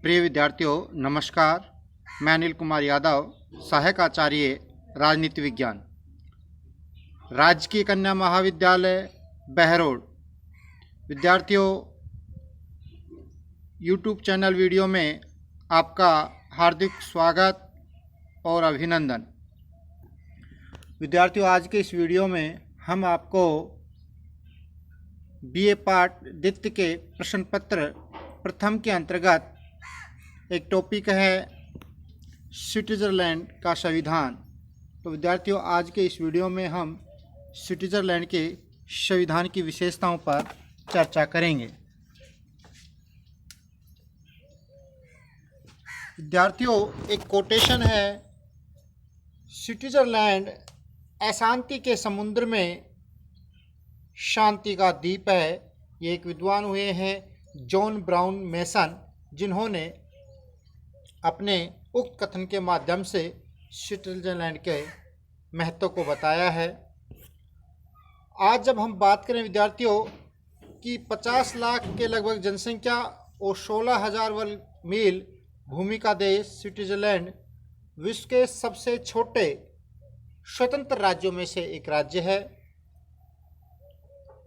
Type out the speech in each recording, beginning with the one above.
प्रिय विद्यार्थियों नमस्कार। मैं अनिल कुमार यादव, सहायक आचार्य राजनीति विज्ञान, राजकीय कन्या महाविद्यालय बहरोड। विद्यार्थियों, यूट्यूब चैनल वीडियो में आपका हार्दिक स्वागत और अभिनंदन। विद्यार्थियों, आज के इस वीडियो में हम आपको बीए पार्ट द्वितीय के प्रश्न पत्र प्रथम के अंतर्गत एक टॉपिक है स्विट्जरलैंड का संविधान। तो विद्यार्थियों, आज के इस वीडियो में हम स्विट्जरलैंड के संविधान की विशेषताओं पर चर्चा करेंगे। विद्यार्थियों, एक कोटेशन है, स्विट्जरलैंड अशांति के समुद्र में शांति का द्वीप है। ये एक विद्वान हुए हैं जॉन ब्राउन मेसन, जिन्होंने अपने उक्त कथन के माध्यम से स्विट्जरलैंड के महत्व को बताया है। आज जब हम बात करें विद्यार्थियों कि 50 लाख के लगभग जनसंख्या और 16,000 वर्ग मील भूमि का देश स्विट्जरलैंड विश्व के सबसे छोटे स्वतंत्र राज्यों में से एक राज्य है,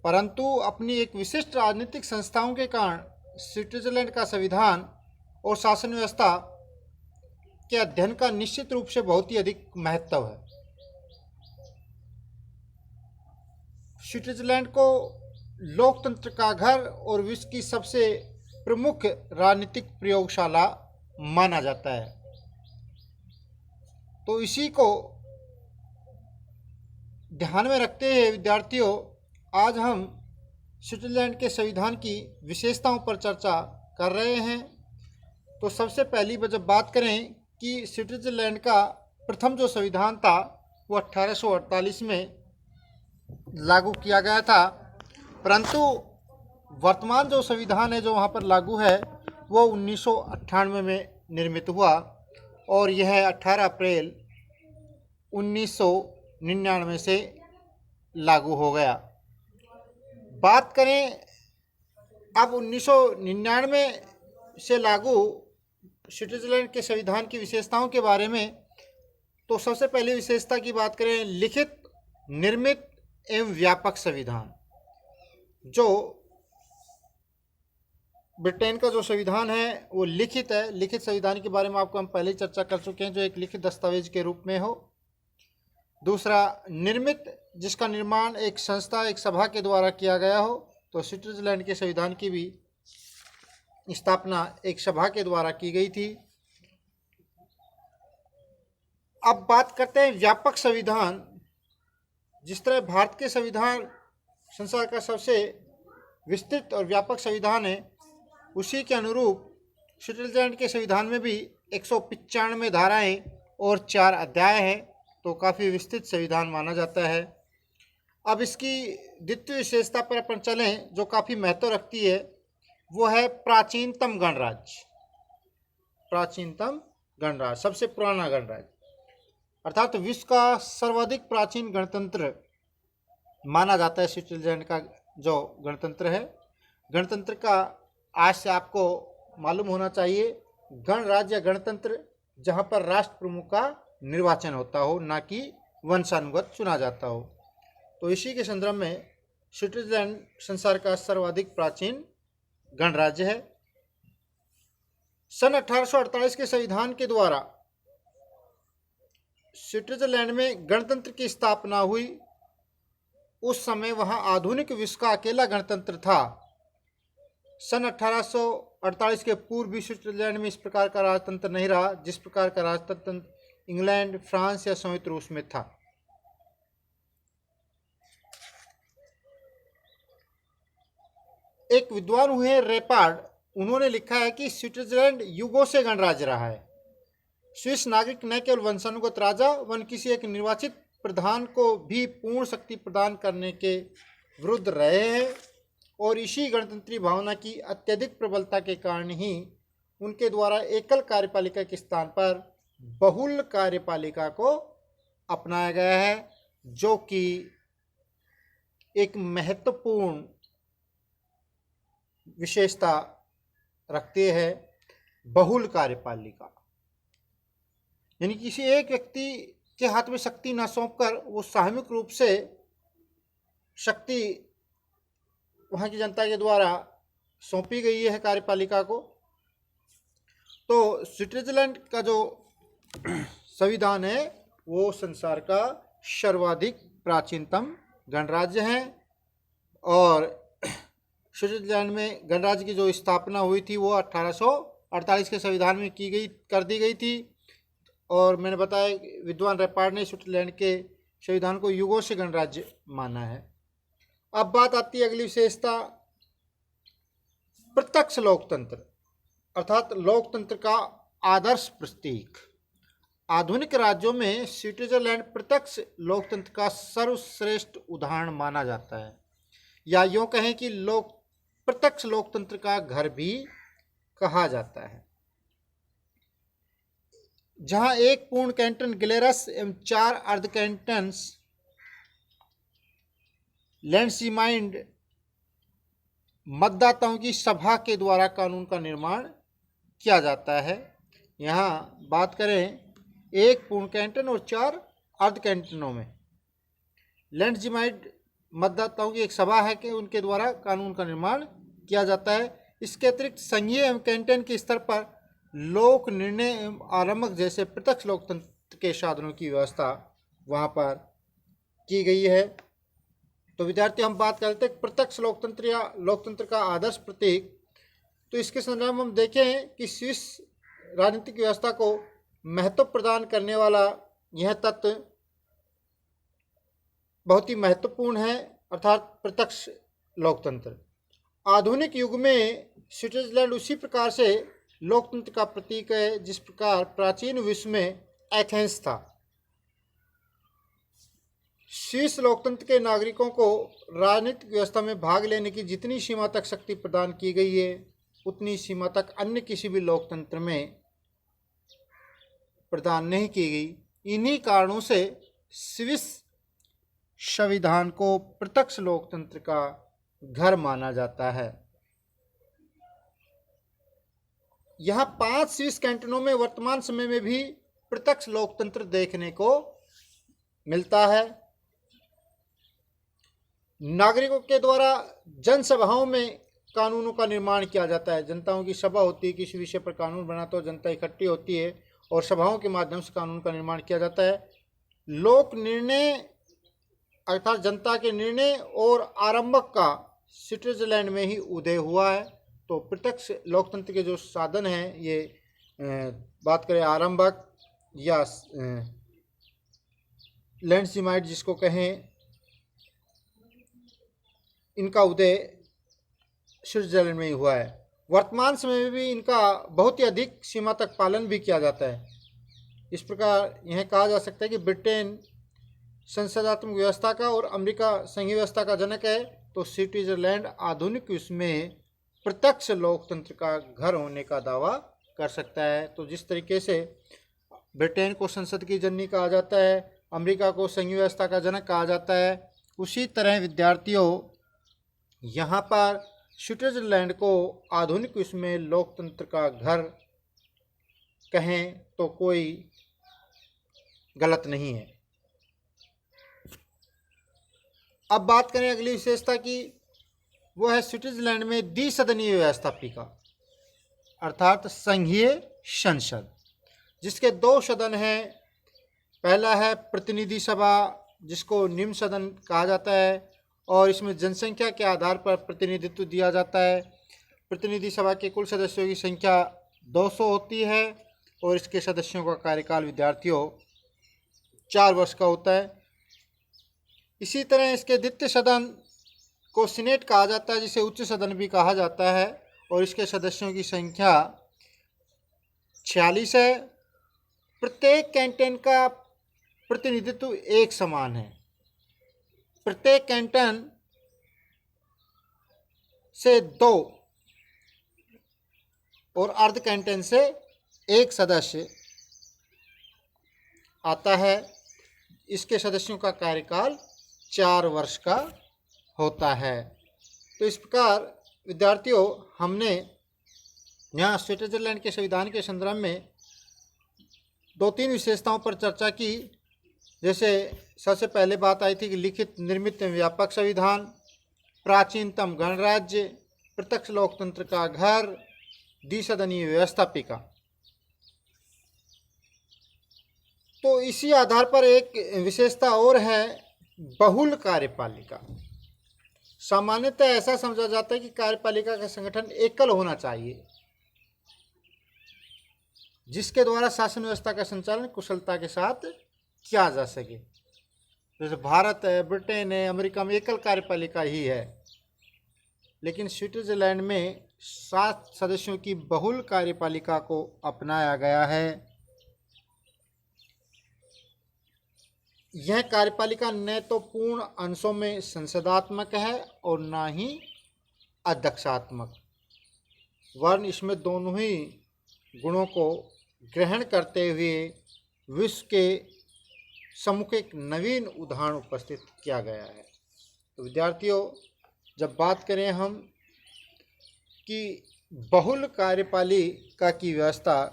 परंतु अपनी एक विशिष्ट राजनीतिक संस्थाओं के कारण स्विट्जरलैंड का संविधान और शासन व्यवस्था के अध्ययन का निश्चित रूप से बहुत ही अधिक महत्व है। स्विट्जरलैंड को लोकतंत्र का घर और विश्व की सबसे प्रमुख राजनीतिक प्रयोगशाला माना जाता है। तो इसी को ध्यान में रखते हुए विद्यार्थियों, आज हम स्विट्जरलैंड के संविधान की विशेषताओं पर चर्चा कर रहे हैं। तो सबसे पहली जब बात करें कि स्विट्जरलैंड का प्रथम जो संविधान था वो 1848 में लागू किया गया था, परंतु वर्तमान जो संविधान है जो वहाँ पर लागू है वो 1998 में निर्मित हुआ और यह 18 अप्रैल 1999 से लागू हो गया। बात करें अब 1999 से लागू स्विट्जरलैंड के संविधान की विशेषताओं के बारे में, तो सबसे पहली विशेषता की बात करें लिखित, निर्मित एवं व्यापक संविधान। जो ब्रिटेन का जो संविधान है वो लिखित है। लिखित संविधान के बारे में आपको हम पहले ही चर्चा कर चुके हैं, जो एक लिखित दस्तावेज के रूप में हो। दूसरा निर्मित, जिसका निर्माण एक संस्था, एक सभा के द्वारा किया गया हो। तो स्विट्जरलैंड के संविधान की भी स्थापना एक सभा के द्वारा की गई थी। अब बात करते हैं व्यापक संविधान। जिस तरह भारत के संविधान संसार का सबसे विस्तृत और व्यापक संविधान है, उसी के अनुरूप स्विट्जरलैंड के संविधान में भी 195 धाराएं और 4 अध्याय हैं। तो काफ़ी विस्तृत संविधान माना जाता है। अब इसकी द्वितीय विशेषता पर अपन चलें, जो काफ़ी महत्व रखती है, वो है प्राचीनतम गणराज्य। प्राचीनतम गणराज्य, सबसे पुराना गणराज्य, अर्थात विश्व का सर्वाधिक प्राचीन गणतंत्र माना जाता है स्विट्जरलैंड का जो गणतंत्र है। गणतंत्र का आज से आपको मालूम होना चाहिए, गणराज्य गणतंत्र जहाँ पर राष्ट्र प्रमुख का निर्वाचन होता हो, ना कि वंशानुगत चुना जाता हो। तो इसी के संदर्भ में स्विट्जरलैंड संसार का सर्वाधिक प्राचीन गणराज्य है। सन 1848 के संविधान के द्वारा स्विट्जरलैंड में गणतंत्र की स्थापना हुई। उस समय वहां आधुनिक विश्व का अकेला गणतंत्र था। सन 1848 के पूर्व भी स्विट्जरलैंड में इस प्रकार का राजतंत्र नहीं रहा, जिस प्रकार का राजतंत्र इंग्लैंड, फ्रांस या संयुक्त रूस में था। एक विद्वान हुए रेपार्ड, उन्होंने लिखा है कि स्विट्जरलैंड युगों से गणराज्य रहा है। स्विस नागरिक न केवल वंशानुगत राजा वन किसी एक निर्वाचित प्रधान को भी पूर्ण शक्ति प्रदान करने के विरुद्ध रहे हैं, और इसी गणतंत्री भावना की अत्यधिक प्रबलता के कारण ही उनके द्वारा एकल कार्यपालिका के स्थान पर बहुल कार्यपालिका को अपनाया गया है, जो कि एक महत्वपूर्ण विशेषता रखते हैं। बहुल कार्यपालिका, यानी किसी एक व्यक्ति के हाथ में शक्ति न सौंपकर वो सामूहिक रूप से शक्ति वहाँ की जनता के द्वारा सौंपी गई है कार्यपालिका को। तो स्विट्जरलैंड का जो संविधान है वो संसार का सर्वाधिक प्राचीनतम गणराज्य है, और स्विट्जरलैंड में गणराज्य की जो स्थापना हुई थी वो 1848 के संविधान में कर दी गई थी। और मैंने बताया विद्वान रेपार्ड ने स्विट्जरलैंड के संविधान को युगों से गणराज्य माना है। अब बात आती है अगली विशेषता, प्रत्यक्ष लोकतंत्र अर्थात लोकतंत्र का आदर्श प्रतीक। आधुनिक राज्यों में स्विट्जरलैंड प्रत्यक्ष लोकतंत्र का सर्वश्रेष्ठ उदाहरण माना जाता है, या यूँ कहें कि प्रत्यक्ष लोकतंत्र का घर भी कहा जाता है, जहां एक पूर्ण कैंटन ग्लेरस एवं 4 अर्ध कैंटन्स लैंडसीमाइंड मतदाताओं की सभा के द्वारा कानून का निर्माण किया जाता है। यहाँ बात करें एक पूर्ण कैंटन और 4 अर्ध कैंटनों में लैंडसीमाइंड मतदाताओं की एक सभा है कि उनके द्वारा कानून का निर्माण किया जाता है। इसके अतिरिक्त संघीय एवं कैंटन के स्तर पर लोक निर्णय एवं आरंभक जैसे प्रत्यक्ष लोकतंत्र के साधनों की व्यवस्था वहाँ पर की गई है। तो विद्यार्थी हम बात करते हैं प्रत्यक्ष लोकतंत्र या लोकतंत्र का आदर्श प्रतीक। तो इसके संदर्भ में हम देखें कि स्विस राजनीतिक व्यवस्था को महत्व प्रदान करने वाला यह तत्व बहुत ही महत्वपूर्ण है, अर्थात प्रत्यक्ष लोकतंत्र। आधुनिक युग में स्विट्जरलैंड उसी प्रकार से लोकतंत्र का प्रतीक है जिस प्रकार प्राचीन विश्व में एथेंस था। स्विस लोकतंत्र के नागरिकों को राजनीतिक व्यवस्था में भाग लेने की जितनी सीमा तक शक्ति प्रदान की गई है उतनी सीमा तक अन्य किसी भी लोकतंत्र में प्रदान नहीं की गई। इन्हीं कारणों से स्विस संविधान को प्रत्यक्ष लोकतंत्र का घर माना जाता है। यहाँ 5 स्विस कैंटनों में वर्तमान समय में भी प्रत्यक्ष लोकतंत्र देखने को मिलता है। नागरिकों के द्वारा जनसभाओं में कानूनों का निर्माण किया जाता है। जनताओं की सभा होती है, किसी विषय पर कानून बना तो जनता इकट्ठी होती है और सभाओं के माध्यम से कानून का निर्माण किया जाता है। लोक निर्णय अर्थात जनता के निर्णय और आरंभक का स्विट्जरलैंड में ही उदय हुआ है। तो प्रत्यक्ष लोकतंत्र के जो साधन हैं ये बात करें आरंभक या लैंडसीमाइंड जिसको कहें, इनका उदय स्विट्जरलैंड में ही हुआ है। वर्तमान समय में भी इनका बहुत ही अधिक सीमा तक पालन भी किया जाता है। इस प्रकार यह कहा जा सकता है कि ब्रिटेन संसदात्मक व्यवस्था का और अमेरिका संघीय व्यवस्था का जनक है, तो स्विट्जरलैंड आधुनिक विश्व में प्रत्यक्ष लोकतंत्र का घर होने का दावा कर सकता है। तो जिस तरीके से ब्रिटेन को संसद की जननी कहा जाता है, अमेरिका को संघीय व्यवस्था का जनक कहा जाता है, उसी तरह विद्यार्थियों यहाँ पर स्विट्जरलैंड को आधुनिक विश्व में लोकतंत्र का घर कहें तो कोई गलत नहीं है। अब बात करें अगली विशेषता की, वो है स्विट्जरलैंड में द्विसदनीय व्यवस्थापिका अर्थात संघीय संसद, जिसके 2 सदन हैं। पहला है प्रतिनिधि सभा जिसको निम्न सदन कहा जाता है और इसमें जनसंख्या के आधार पर प्रतिनिधित्व दिया जाता है। प्रतिनिधि सभा के कुल सदस्यों की संख्या 200 होती है और इसके सदस्यों का कार्यकाल विद्यार्थियों 4 वर्ष का होता है। इसी तरह इसके द्वितीय सदन को सीनेट कहा जाता है, जिसे उच्च सदन भी कहा जाता है और इसके सदस्यों की संख्या 46 है। प्रत्येक कैंटन का प्रतिनिधित्व एक समान है। प्रत्येक कैंटन से 2 और अर्ध कैंटन से 1 सदस्य आता है। इसके सदस्यों का कार्यकाल 4 वर्ष का होता है। तो इस प्रकार विद्यार्थियों हमने यहाँ स्विट्जरलैंड के संविधान के संदर्भ में 2-3 विशेषताओं पर चर्चा की। जैसे सबसे पहले बात आई थी कि लिखित, निर्मित, व्यापक संविधान, प्राचीनतम गणराज्य, प्रत्यक्ष लोकतंत्र का घर, द्विसदनीय व्यवस्थापिका। तो इसी आधार पर एक विशेषता और है, बहुल कार्यपालिका। सामान्यतः ऐसा समझा जाता है कि कार्यपालिका का संगठन एकल होना चाहिए, जिसके द्वारा शासन व्यवस्था का संचालन कुशलता के साथ किया जा सके। जैसे भारत है, ब्रिटेन है, अमेरिका में एकल कार्यपालिका ही है, लेकिन स्विट्जरलैंड में 7 सदस्यों की बहुल कार्यपालिका को अपनाया गया है। यह कार्यपालिका न तो पूर्ण अंशों में संसदात्मक है और न ही अध्यक्षात्मक, वरन इसमें दोनों ही गुणों को ग्रहण करते हुए विश्व के सम्मुख एक नवीन उदाहरण उपस्थित किया गया है। तो विद्यार्थियों, जब बात करें हम कि बहुल कार्यपालिका की व्यवस्था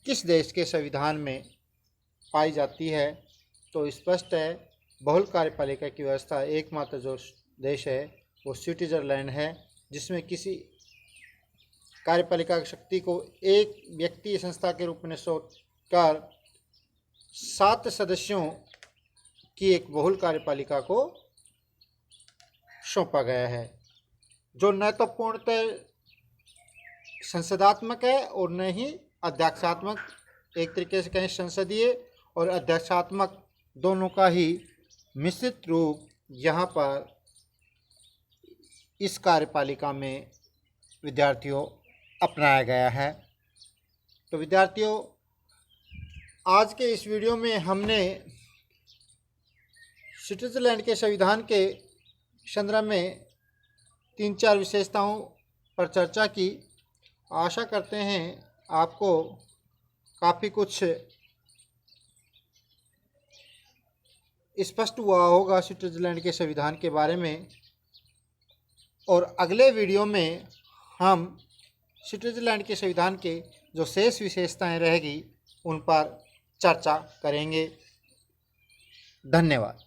किस देश के संविधान में पाई जाती है, तो स्पष्ट है, बहुल कार्यपालिका की व्यवस्था एकमात्र जो देश है वो स्विट्जरलैंड है, जिसमें किसी कार्यपालिका की शक्ति को एक व्यक्ति या संस्था के रूप में सौंपकर 7 सदस्यों की एक बहुल कार्यपालिका को सौंपा गया है, जो न तो पूर्णतः संसदात्मक है और न ही अध्यक्षात्मक। एक तरीके से कहें संसदीय और अध्यक्षात्मक दोनों का ही मिश्रित रूप यहाँ पर इस कार्यपालिका में विद्यार्थियों अपनाया गया है। तो विद्यार्थियों, आज के इस वीडियो में हमने स्विट्जरलैंड के संविधान के संदर्भ में 3-4 विशेषताओं पर चर्चा की। आशा करते हैं आपको काफ़ी कुछ स्पष्ट हुआ होगा स्विट्जरलैंड के संविधान के बारे में, और अगले वीडियो में हम स्विट्जरलैंड के संविधान के जो शेष विशेषताएं रहेगी उन पर चर्चा करेंगे। धन्यवाद।